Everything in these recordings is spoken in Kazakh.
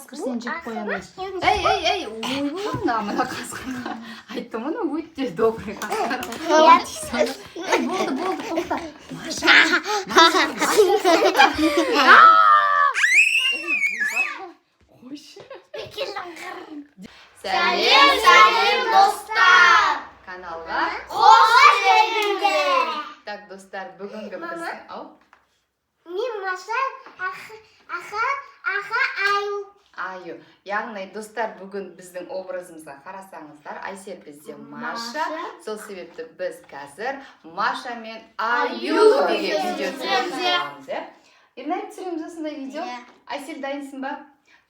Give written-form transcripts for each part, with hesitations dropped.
қасқыр сен жеп қоямыз. Ей, ойбай, мына қасқыр. Айттым оны өте добрый қасқыр. Ей, болды, тоқта. Маша. Қойшы. Сәлем достар! Каналға Қош келдіңдер! Так, достар, бүгінгі біздің... Мен Маша, аха, Аю. Яғни, достар, бүгін біздің образымызға қарасаңыздар, Айсел бізде Маша. Сол себепті біз қазір Маша мен Аю деген видео түсіреміз. Ернайым түсіреміз осындай видео? Айсел дайынсың ба?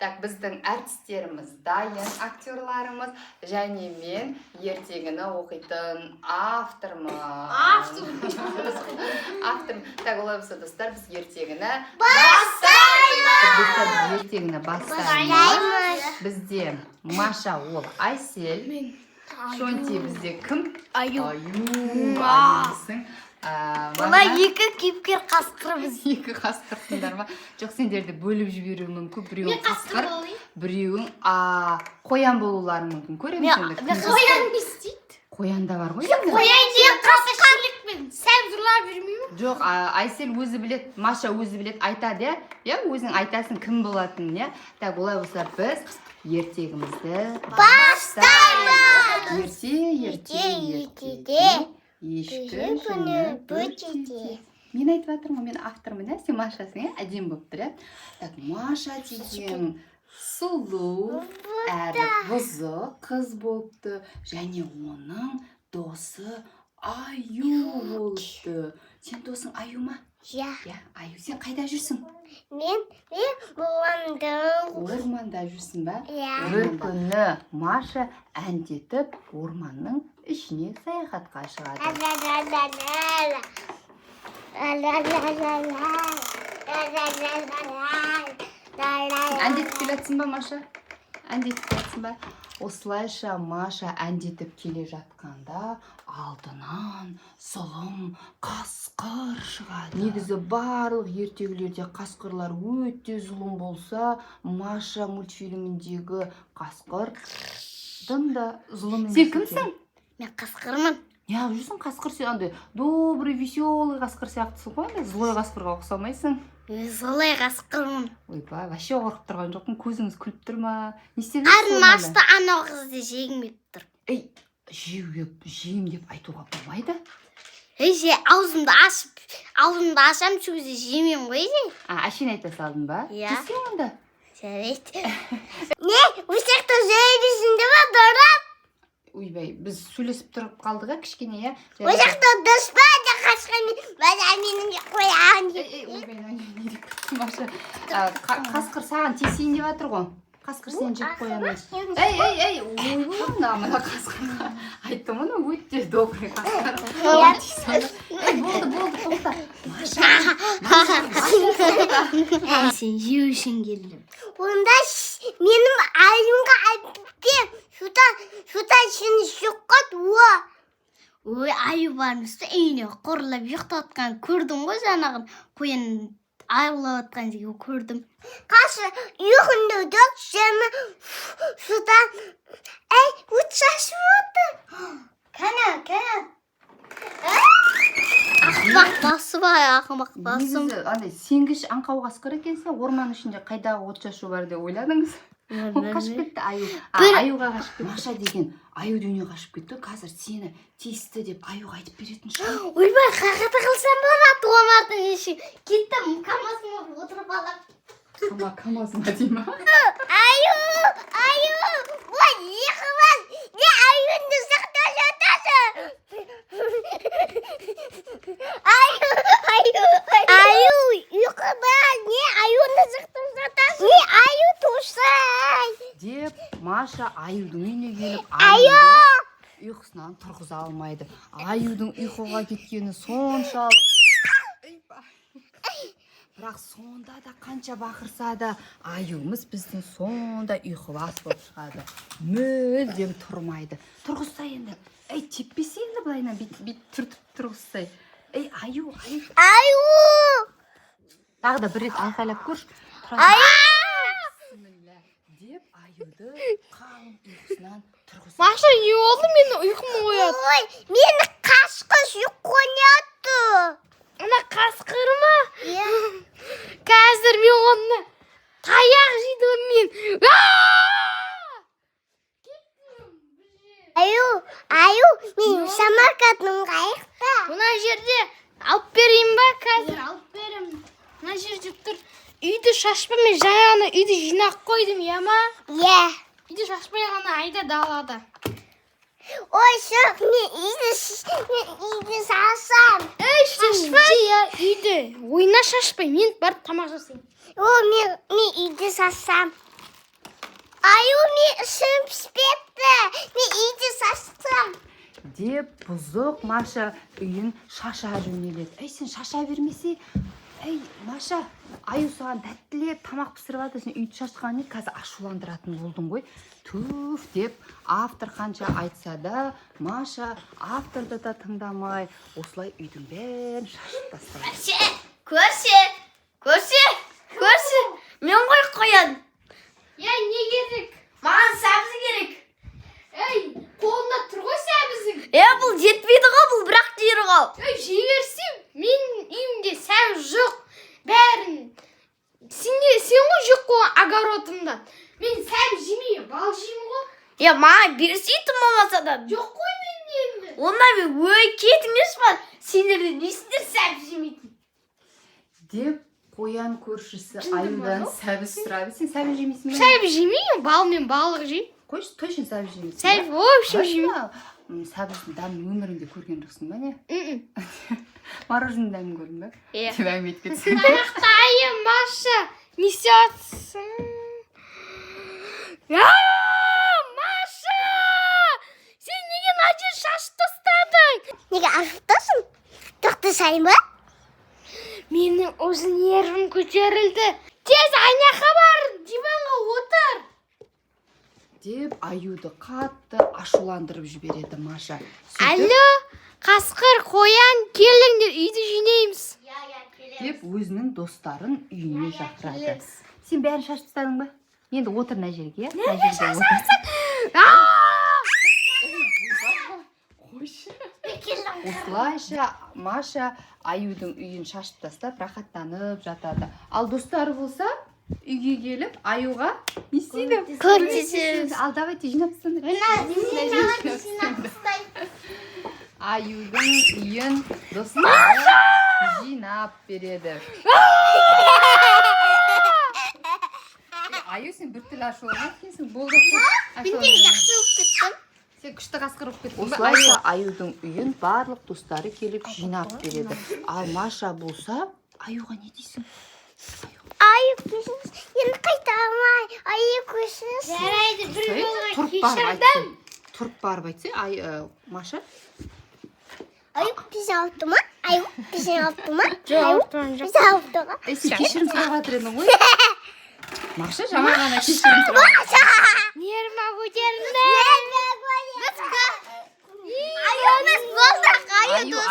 Так, біздің әртістеріміз дайын, актерларымыз, және мен ертегіні оқитын автормын. Так, олай болса, достар, біз ертегіні бастаймыз. Бізде Маша ол Айсел. Шонти бізде кім? Аю. Аюсың. Олай екі кейіпкер қасқырымыз. Екі қасқырсыңдар ма? Жоқ, сендерді бөліп жіберуі мүмкін. Біреуің қасқыр, біреуің қоян болулары мүмкін. Көреміз енді. Қоян не істейді? Қоян да бар ғой. Қоян не қасқырлықпен сәл зырлап жүрмеймін? Жоқ, Айсел өзі білет, Маша өзі білет, айтады, я? Өзің айтасың кім болатынын, я? Так, олай болса біз ертегімізді бастаймыз. Ерте. Ешкі күні бөтеде. Мен айтып жатырмын, мен автормын, сен Машасың, әдем болып тұр. Так, Маша деген сұлу, әрі бұзық қыз болыпты, және оның досы Аю болыпты. Сен досың Аю ма? Я. Аю, сен қайда жүрсің? Мен Орманда жүрсің ба? Я. Бір күні Маша әндетіп орманның ішіне саяхатқа шығады. Әндетіп келетсің ба, Маша? Әндетіп келетсің ба? Осылайша Маша әндетіп келе жатқанда алдынан зұлым қасқыр шығады. Негізі барлық ертегілерде қасқырлар өте зұлым болса, Маша мультфильміндегі қасқырдың да зұлым емес. Сен кімсің? Мен қасқырмын. Неғып жүрсің? Қасқыр сен андай добрый, веселый қасқыр сияқтысың ғой, злой қасқырға ұқсамайсың. Мен злой қасқырмын. Ойбай, вообще қорқып тұрған жоқпын, көзіңіз күліп тұр ма? Не істеп жүрсің? Машта анау қызды жегім келіп тұр. Ей, жейм деп айтуға болмайды. Аузымды ашам, сол кезде жемеймін ғой. Әшейін айта салдың ба? Жесең онда. Жарайды. Не, өсекті жейдесінде ма, дұрап? Ойбай, біз сөйлесіп тұрып қалдық, кішкене, я? Өсекті дұспа да қашқан менің қоян. Ойбай, не деп кетті, Маша. Қасқыр саған тесейін деп жатыр ғой. Қасқыр сен жеп қоямыз. Ей, ойбай, мына қасқыр. Айттым оны өте добрый қасқыр. Ей, болды, тоқта. Маша. Сен жеу үшін келдім. Онда менің айымға айтып, шута сені шоққат, Ой, аю бармысты үйіне қорылап ұйықтатқан көрдің ғой жаңағын қоян айлап атқан жерге көрдім. Қашы ұйқынды дөк жемі шудан өт шашып отты. Кәне. Ақымақ басым ақымақ басым. Негізі, андай сенгіш аңқау қасқыр екенсің, орман ішінде қайдағы от шашу бар деп ойладыңыз? Ол қашып кетті, Аюға қашып кетті. Маша деген Аю дүние қашып кетті, қазір сені тиісті деп Аюға айтып беретін шығар. Ойбай, қағаты қылсам болады, омардың еші. Кеттім, камазыма отырып алып. Камазыма дейма? Аю, ой, еқымаз, не Аюнды сақта жатасы. Аю, ұйқымаз, не Аюнды сақта жатасы. Не Аю тұшай. Деп, Маша Аюдың үйіне келіп, ұйқысынан тұрғыза алмайды. Аюдың ұйқыға кеткені соншалық. Бірақ сонда да қанша бақырса да, Аюмыз біздің сонда ұйқыбас болып шығады. Мүлдем тұрмайды. Тұрғызса енді. Теппесе енді былайына бит түртіп тұрғызсай. Аю. Аю! Тағы да бір рет айқайлап көрші. аюды қалың ұйқысынан тұрғызып. Маша, не oldu? Meni uykum uyuyor. Ой, мені қашқыш ұйқынады. Ana kaskır mı? Иә. Қазір мен onu tayaq жейдім мен. Аю, мен самарқатым қайықта. Мына жерде алып берейін ба? Қазір алып беремін. Мына жерде тұр. Үйді шашпа, мен жаңағыны үйді жинақ қойдым, я ма? Иә. Үйді шашпай ғана айда далада. Ой, жоқ, мен үйді сасам. Ей, шашпай я үйді. Ойна шашпай, мен барып тамақ жасаймын. О, мен үйді сасам. Аю, мен ішім піспепті. Мен үйді сасам. Деп бұзық Маша үйін шаша жөнеледі. Ей, сен шаша бермесе, ей, Маша, аю саған тәттілеп тамақ пісіріп алды, сен үйді шашқан не, қазір ашуландыратын болдың ғой. Түф деп автор қанша айтса да, Маша авторды да тыңдамай, осылай үйдің бәрін шашып тастайды. Көрші. Мен ғой қоян. Я не керек? Маған сәбізі керек. Ей, қолында тұр ғой сәбізің. Бұл жетпейді ғой, бұл бірақ жері қал. Ей, жей берсем, мен үйімде сәбіз жоқ. Бәрін. Сен ғой жоқ қойған огородымдан. Мен сәбіз жемеймін, бал жеймін ғой. Маған берсейтін болмаса да. Жоқ қой мен енді. Онда мен кетіңдерші бар. Сендерді несіндер сәбіз жемейтін. Деп қоян көршісі аюдан сәбіз сұрады. Сен сәбіз жемейсің бе? Сәбіз жемеймін, бал мен балық жеймін. Қойшы, точно сәбіз жемейсің. Сәбіз, в общем, жемеймін. Сәбіздің дәмін өміріңде көрген жоқсың ба не? Мороженый дәмін көрдің ба? Иә. Деп әңгіме етіп кетсің. Таяқтайын, Маша. Не істейсің? Маша! Сен неге мына жерді шашып тастадың? Неге ашықтасың? Тоқтасайын ба? Менің өзі нервім көтерілді. Тез айнаға бар, диванға отыр. Деп аюды қатты ашуландырып жібереді Маша. Алло, қасқыр, қоян, келіңдер, үйді жинаймыз. Деп өзінің достарын үйіне шақырады. Сен бәрін шашып тастадың ба? Енді отыр мына жерге. Мына жерге отыр. Осылайша Маша аюдың үйін шашып тастап рахаттанып жатады. Ал достары болса, үйге келіп аюға не істейді? Көмектеседі. Ал давайте жинап тастаңдар. Аюдың үйін достары жинап береді. Аю, сен біртүрлі ашуланып кеткенсің. Болды. Сен күшті қасқыр болып кеттің бе? Осылайша аюдың үйін барлық достары келіп жинап береді. Ал Маша болса, аюға не дейсің? Аю көшіңіз. Енді қайта алмай. Аю көшіңіз. Жарайды, бір жолға Тұрып барып кешірдім. айтсын. Тұрып барып айтсы, Маша. Аю бізді алыпты ма? Аю бізді алыпты ма? Жоқ, Бізді алыпты ма? Сен кешірім сұрап жатыр едің ғой. Маша жаңа ғана кешірім сұрап. Нервіма көтерілді.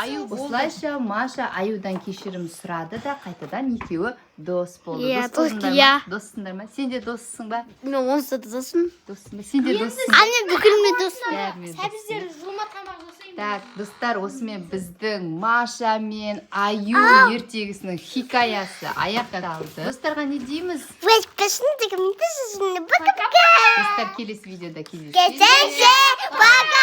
Аю осылайша Маша аюдан кешірім сұрады да қайтадан екеуі дос болды. Иә, Дос болдыңдар ма? иә. Доссыңдар ма? Сен де доссың ба? Мен онсыз да досым. Доссың ба? Сен де доссың. Анне бүкілме досым. Бәрімен Сәбіздер доссың. жұлма тамақ жасаймын. Так, достар, осымен біздің Маша мен Аю ертегісінің хикаясы аяқталды. Достарға не дейміз? Өз пішіндігімді сізіне бұтып Достар, келесі видеода кездескенше. Пока!